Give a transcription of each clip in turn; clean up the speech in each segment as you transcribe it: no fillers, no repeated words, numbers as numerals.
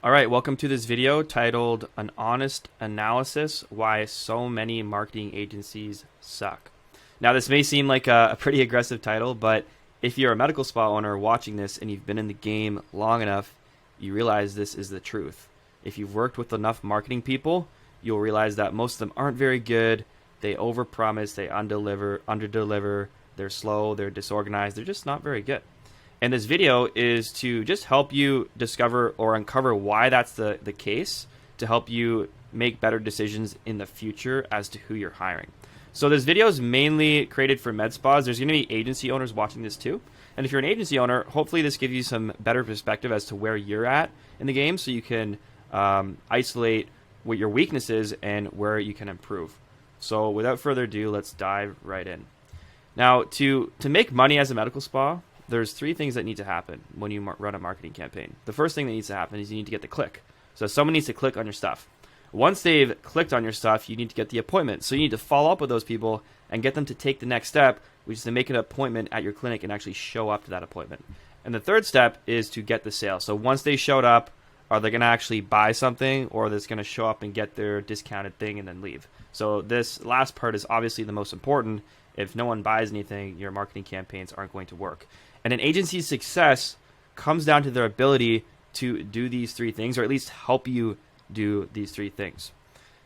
Alright, welcome to this video titled An Honest Analysis Why So Many Marketing Agencies Suck. Now this may seem like a pretty aggressive title, but if you're a medical spa owner watching this and you've been in the game long enough, you realize this is the truth. If you've worked with enough marketing people, you'll realize that most of them aren't very good. They overpromise, they underdeliver, they're slow, they're disorganized, they're just not very good. And this video is to just help you discover or uncover why that's the case, to help you make better decisions in the future as to who you're hiring. So this video is mainly created for med spas. There's going to be agency owners watching this too. And if you're an agency owner, hopefully this gives you some better perspective as to where you're at in the game, so you can isolate what your weakness is and where you can improve. So without further ado, let's dive right in. Now, to make money as a medical spa, there's three things that need to happen when you run a marketing campaign. The first thing that needs to happen is you need to get the click. So someone needs to click on your stuff. Once they've clicked on your stuff, you need to get the appointment. So you need to follow up with those people and get them to take the next step, which is to make an appointment at your clinic and actually show up to that appointment. And the third step is to get the sale. So once they showed up, are they going to actually buy something, or are they just going to show up and get their discounted thing and then leave? So this last part is obviously the most important. If no one buys anything, your marketing campaigns aren't going to work. And an agency's success comes down to their ability to do these three things, or at least help you do these three things.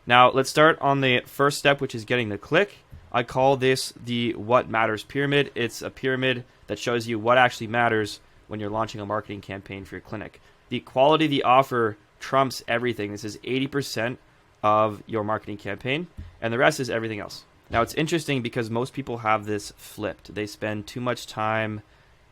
Now, let's start on the first step, which is getting the click. I call this the What Matters Pyramid. It's a pyramid that shows you what actually matters when you're launching a marketing campaign for your clinic. The quality of the offer trumps everything. This is 80% of your marketing campaign, and the rest is everything else. Now, it's interesting because most people have this flipped. They spend too much time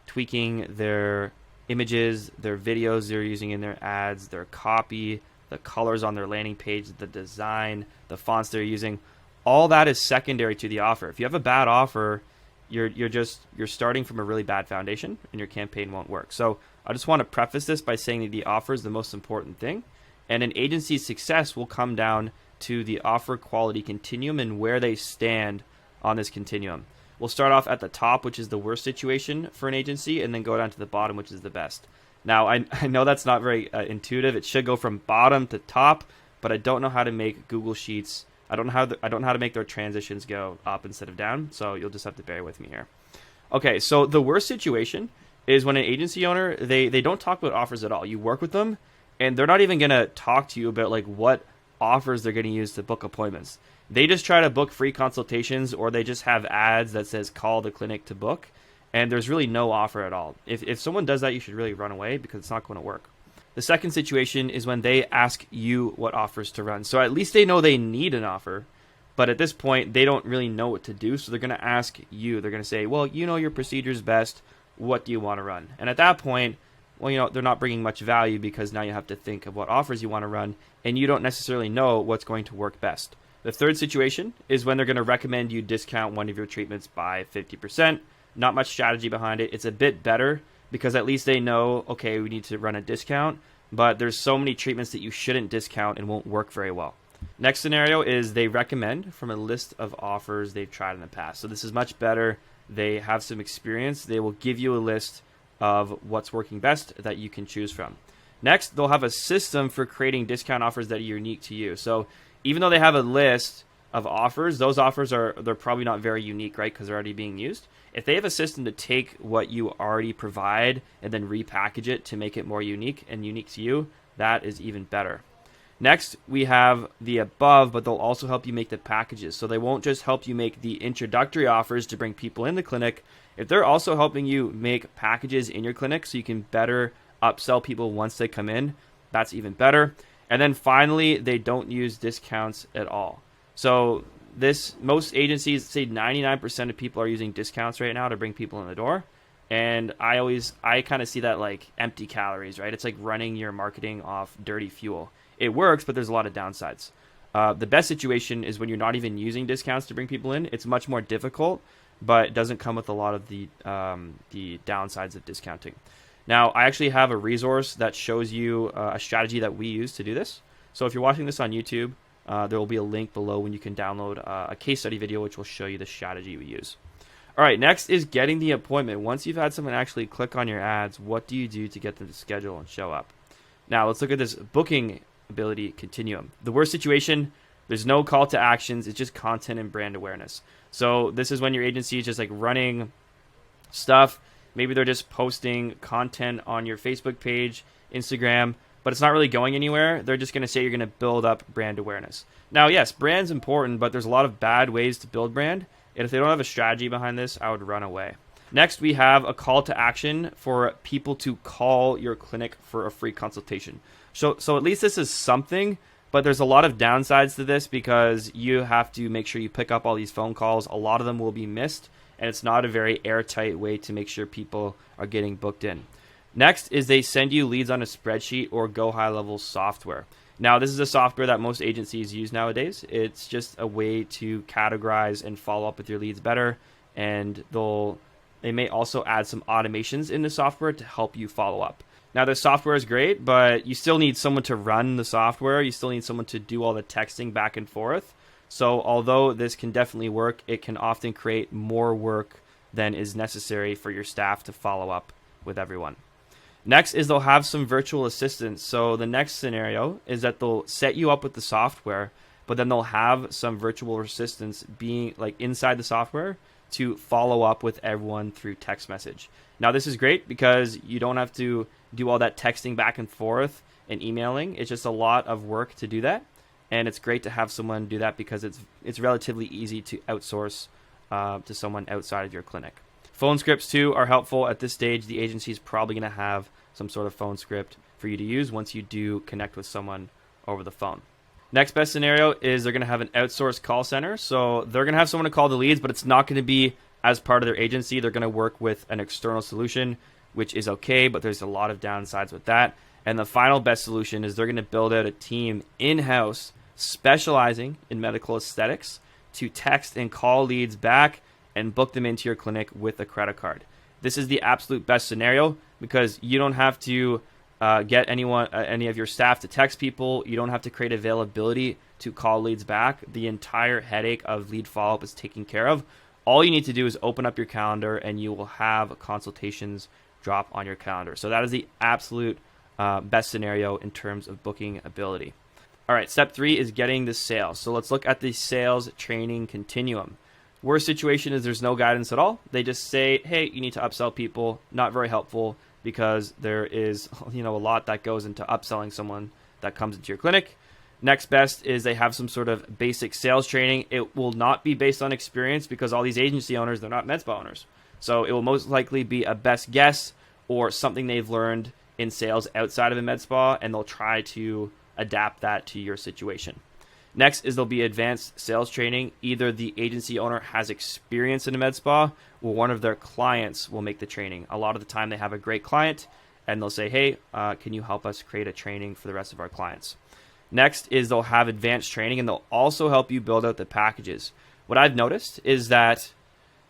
tweaking their images, their videos they're using in their ads, their copy, the colors on their landing page, the design, the fonts they're using. All that is secondary to the offer. If you have a bad offer, you're starting from a really bad foundation, and your campaign won't work. So I just want to preface this by saying that the offer is the most important thing, and an agency's success will come down to the offer quality continuum and where they stand on this continuum. We'll start off at the top, which is the worst situation for an agency, and then go down to the bottom, which is the best. Now, I know that's not very intuitive. It should go from bottom to top, but I don't know how to make Google Sheets. I don't know how to make their transitions go up instead of down, so you'll just have to bear with me here. Okay, so the worst situation is when an agency owner, they don't talk about offers at all. You work with them, and they're not even going to talk to you about like what offers they're going to use to book appointments. They just try to book free consultations, or they just have ads that says call the clinic to book, and there's really no offer at all. If someone does that, you should really run away because it's not going to work. The second situation is when they ask you what offers to run. So at least they know they need an offer, but at this point, they don't really know what to do, so they're going to ask you. They're going to say, well, you know your procedure's best. What do you want to run? And at that point, well, they're not bringing much value because now you have to think of what offers you want to run, and you don't necessarily know what's going to work best. The third situation is when they're going to recommend you discount one of your treatments by 50%. Not much strategy behind it. It's a bit better because at least they know, okay, we need to run a discount, but there's so many treatments that you shouldn't discount and won't work very well. Next scenario is they recommend from a list of offers they've tried in the past. So this is much better. They have some experience. They will give you a list of what's working best that you can choose from. Next, they'll have a system for creating discount offers that are unique to you. So even though they have a list of offers, those offers they're probably not very unique, right? Because they're already being used. If they have a system to take what you already provide and then repackage it to make it more unique and unique to you, that is even better. Next, we have the above, but they'll also help you make the packages. So they won't just help you make the introductory offers to bring people in the clinic. If they're also helping you make packages in your clinic so you can better upsell people once they come in, that's even better. And then finally, they don't use discounts at all. So most agencies say 99% of people are using discounts right now to bring people in the door. And I kind of see that like empty calories, right? It's like running your marketing off dirty fuel. It works, but there's a lot of downsides. The best situation is when you're not even using discounts to bring people in. It's much more difficult, but it doesn't come with a lot of the downsides of discounting. Now, I actually have a resource that shows you a strategy that we use to do this. So if you're watching this on YouTube, there will be a link below when you can download a case study video, which will show you the strategy we use. All right, next is getting the appointment. Once you've had someone actually click on your ads, what do you do to get them to schedule and show up? Now let's look at this booking ability continuum. The worst situation, there's no call to actions. It's just content and brand awareness. So this is when your agency is just like running stuff. Maybe they're just posting content on your Facebook page, Instagram, but it's not really going anywhere. They're just going to say you're going to build up brand awareness. Now, yes, brand's important, but there's a lot of bad ways to build brand. And if they don't have a strategy behind this, I would run away. Next, we have a call to action for people to call your clinic for a free consultation. So at least this is something, but there's a lot of downsides to this because you have to make sure you pick up all these phone calls. A lot of them will be missed, and it's not a very airtight way to make sure people are getting booked in. Next is they send you leads on a spreadsheet or Go High Level software. Now, this is a software that most agencies use nowadays. It's just a way to categorize and follow up with your leads better, and they may also add some automations in the software to help you follow up. Now, the software is great, but you still need someone to run the software. You still need someone to do all the texting back and forth. So although this can definitely work, it can often create more work than is necessary for your staff to follow up with everyone. Next is they'll have some virtual assistants. So the next scenario is that they'll set you up with the software, but then they'll have some virtual assistants being like inside the software to follow up with everyone through text message. Now, this is great because you don't have to do all that texting back and forth and emailing. It's just a lot of work to do that. And it's great to have someone do that because it's relatively easy to outsource to someone outside of your clinic. Phone scripts too are helpful. At this stage, the agency is probably going to have some sort of phone script for you to use once you do connect with someone over the phone. Next best scenario is they're going to have an outsourced call center. So they're going to have someone to call the leads, but it's not going to be as part of their agency. They're going to work with an external solution, which is okay, but there's a lot of downsides with that. And the final best solution is they're going to build out a team in-house specializing in medical aesthetics to text and call leads back and book them into your clinic with a credit card. This is the absolute best scenario because you don't have to get any of your staff to text people. You don't have to create availability to call leads back. The entire headache of lead follow-up is taken care of. All you need to do is open up your calendar and you will have consultations drop on your calendar. So that is the absolute best scenario in terms of booking ability. All right, step 3 is getting the sales. So let's look at the sales training continuum. Worst situation is there's no guidance at all. They just say, hey, you need to upsell people. Not very helpful because there is a lot that goes into upselling someone that comes into your clinic. Next best is they have some sort of basic sales training. It will not be based on experience because all these agency owners, they're not med spa owners. So it will most likely be a best guess or something they've learned in sales outside of a med spa, and they'll try to adapt that to your situation. Next is there'll be advanced sales training. Either the agency owner has experience in a med spa or one of their clients will make the training. A lot of the time they have a great client and they'll say, hey, can you help us create a training for the rest of our clients? Next is they'll have advanced training and they'll also help you build out the packages. What I've noticed is that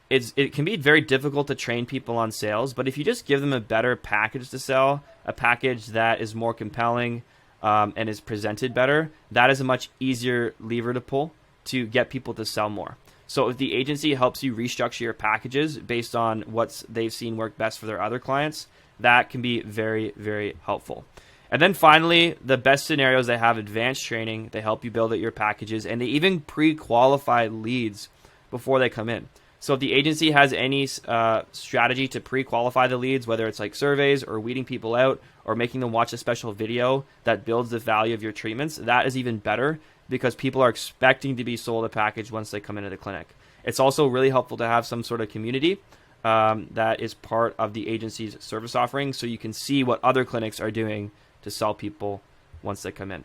it can be very difficult to train people on sales, but if you just give them a better package to sell, a package that is more compelling, and is presented better, that is a much easier lever to pull to get people to sell more. So if the agency helps you restructure your packages based on what they've seen work best for their other clients, that can be very, very helpful. And then finally, the best scenarios, they have advanced training. They help you build out your packages, and they even pre-qualify leads before they come in. So if the agency has any strategy to pre-qualify the leads, whether it's like surveys or weeding people out or making them watch a special video that builds the value of your treatments, that is even better because people are expecting to be sold a package once they come into the clinic. It's also really helpful to have some sort of community that is part of the agency's service offering so you can see what other clinics are doing to sell people once they come in.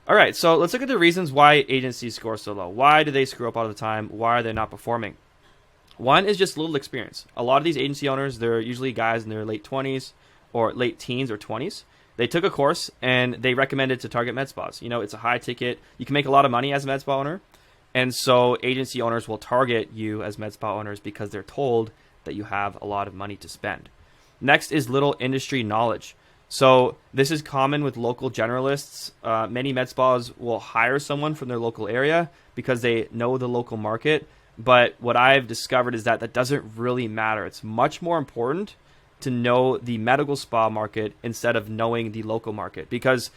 All right, so let's look at the reasons why agencies score so low. Why do they screw up all the time? Why are they not performing? One is just little experience. A lot of these agency owners, they're usually guys in their late 20s or late teens or 20s. They took a course and they recommended to target med spas. It's a high ticket. You can make a lot of money as a med spa owner. And so agency owners will target you as med spa owners because they're told that you have a lot of money to spend. Next is little industry knowledge. So this is common with local generalists. Many med spas will hire someone from their local area because they know the local market. But what I've discovered is that doesn't really matter. It's much more important to know the medical spa market instead of knowing the local market, because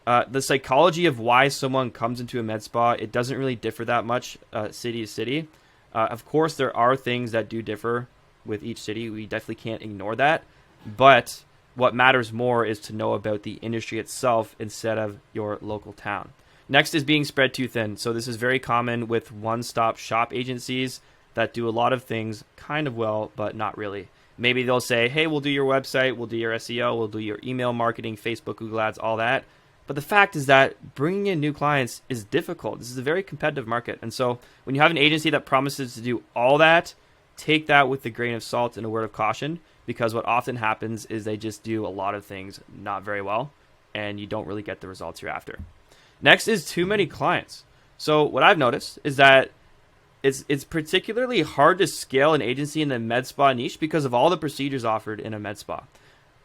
the psychology of why someone comes into a med spa, it doesn't really differ that much city to city. Of course, there are things that do differ with each city. We definitely can't ignore that. But what matters more is to know about the industry itself instead of your local town. Next is being spread too thin. So this is very common with one-stop shop agencies that do a lot of things kind of well, but not really. Maybe they'll say, hey, we'll do your website, we'll do your SEO, we'll do your email marketing, Facebook, Google Ads, all that. But the fact is that bringing in new clients is difficult. This is a very competitive market. And so when you have an agency that promises to do all that, take that with a grain of salt and a word of caution, because what often happens is they just do a lot of things not very well, and you don't really get the results you're after. Next is too many clients. So what I've noticed is that it's particularly hard to scale an agency in the med spa niche because of all the procedures offered in a med spa.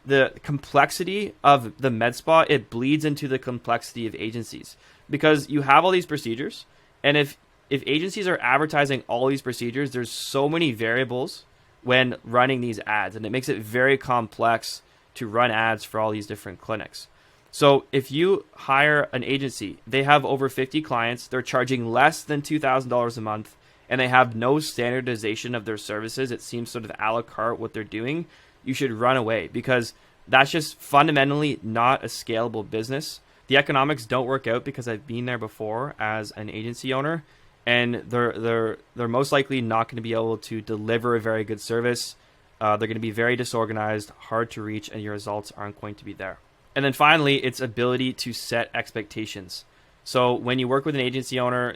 The complexity of the med spa, it bleeds into the complexity of agencies, because you have all these procedures, and if agencies are advertising all these procedures, there's so many variables when running these ads, and it makes it very complex to run ads for all these different clinics. So if you hire an agency, they have over 50 clients, they're charging less than $2,000 a month, and they have no standardization of their services, it seems sort of a la carte what they're doing, you should run away, because that's just fundamentally not a scalable business. The economics don't work out, because I've been there before as an agency owner, and they're most likely not going to be able to deliver a very good service. They're going to be very disorganized, hard to reach, and your results aren't going to be there. And then finally, it's ability to set expectations. So when you work with an agency owner,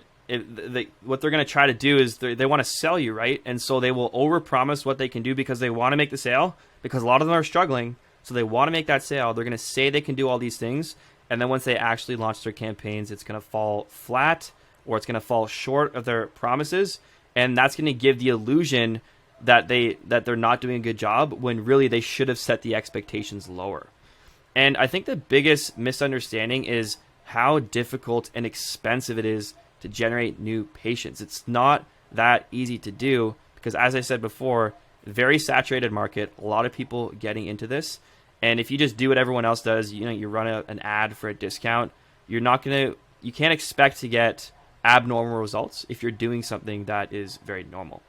what they're going to try to do is they want to sell you, right? And so they will overpromise what they can do because they want to make the sale, because a lot of them are struggling. So they want to make that sale. They're going to say they can do all these things. And then once they actually launch their campaigns, it's going to fall flat, or it's going to fall short of their promises. And that's going to give the illusion that they're not doing a good job, when really they should have set the expectations lower. And I think the biggest misunderstanding is how difficult and expensive it is to generate new patients. It's not that easy to do, because as I said before, very saturated market, a lot of people getting into this. And if you just do what everyone else does, you run an ad for a discount, you can't expect to get abnormal results if you're doing something that is very normal.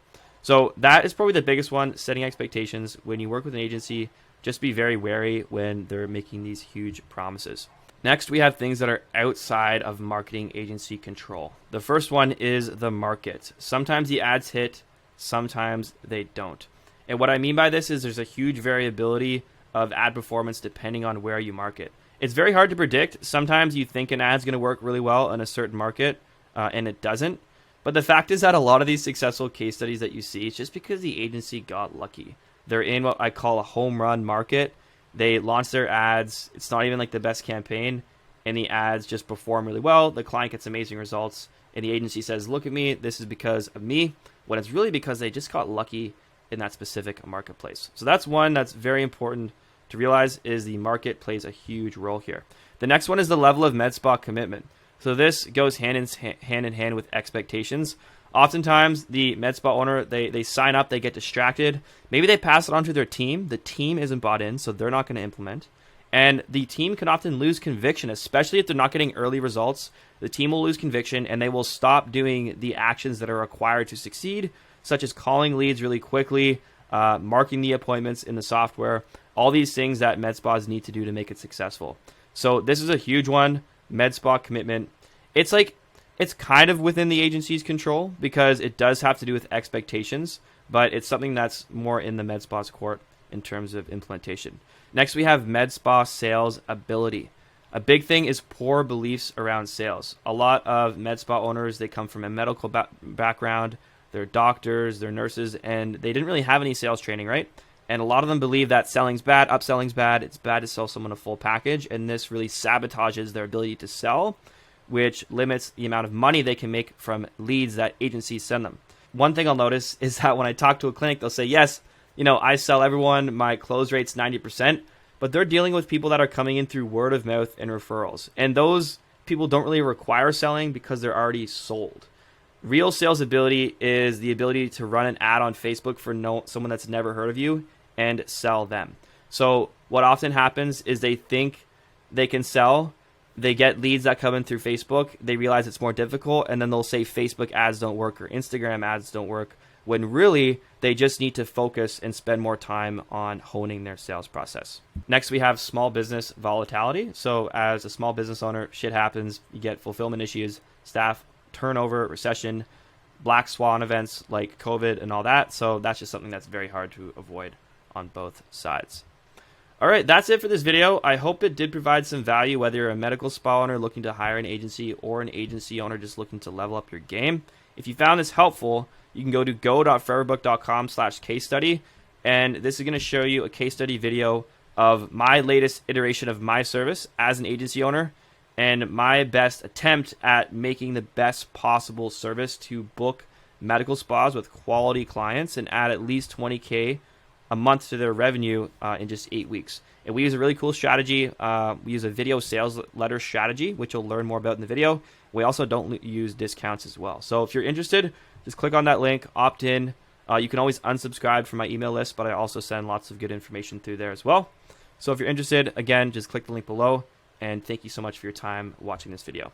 So that is probably the biggest one, setting expectations. When you work with an agency, just be very wary when they're making these huge promises. Next, we have things that are outside of marketing agency control. The first one is the market. Sometimes the ads hit, sometimes they don't. And what I mean by this is there's a huge variability of ad performance depending on where you market. It's very hard to predict. Sometimes you think an ad's going to work really well in a certain market, and it doesn't. But the fact is that a lot of these successful case studies that you see, it's just because the agency got lucky. They're in what I call a home run market. They launch their ads. It's not even like the best campaign, and the ads just perform really well. The client gets amazing results, and the agency says, look at me, this is because of me, when it's really because they just got lucky in that specific marketplace. So that's one that's very important to realize, is the market plays a huge role here. The next one is the level of med spa commitment. So this goes hand in hand with expectations. Oftentimes, the med spa owner, they sign up, they get distracted. Maybe they pass it on to their team. The team isn't bought in, so they're not going to implement. And the team can often lose conviction, especially if they're not getting early results. The team will lose conviction, and they will stop doing the actions that are required to succeed, such as calling leads really quickly, marking the appointments in the software, all these things that med spas need to do to make it successful. So this is a huge one, med spa commitment. It's kind of within the agency's control, because it does have to do with expectations, but it's something that's more in the med spa's court in terms of implementation. Next, we have med spa sales ability. A big thing is poor beliefs around sales. A lot of med spa owners, they come from a medical background, they're doctors, they're nurses, and they didn't really have any sales training, right? And a lot of them believe that selling's bad, upselling's bad, it's bad to sell someone a full package, and this really sabotages their ability to sell, which limits the amount of money they can make from leads that agencies send them. One thing I'll notice is that when I talk to a clinic, they'll say, yes, I sell everyone, my close rate's 90%, but they're dealing with people that are coming in through word of mouth and referrals. And those people don't really require selling because they're already sold. Real sales ability is the ability to run an ad on Facebook for someone that's never heard of you and sell them. So what often happens is they think they can sell, they get leads that come in through Facebook, they realize it's more difficult, and then they'll say Facebook ads don't work or Instagram ads don't work, when really they just need to focus and spend more time on honing their sales process. Next, we have small business volatility. So as a small business owner, shit happens. You get fulfillment issues, staff turnover, recession, black swan events like COVID and all that. So that's just something that's very hard to avoid on both sides. All right, that's it for this video. I hope it did provide some value, whether you're a medical spa owner looking to hire an agency or an agency owner just looking to level up your game. If you found this helpful, you can go to go.foreverbook.com/case study, and this is going to show you a case study video of my latest iteration of my service as an agency owner and my best attempt at making the best possible service to book medical spas with quality clients and add at least $20K a month to their revenue in just 8 weeks. And we use a really cool strategy. We use a video sales letter strategy, which you'll learn more about in the video. We also don't use discounts as well. So if you're interested, just click on that link, opt in. You can always unsubscribe from my email list, but I also send lots of good information through there as well. So if you're interested, again, just click the link below. And thank you so much for your time watching this video.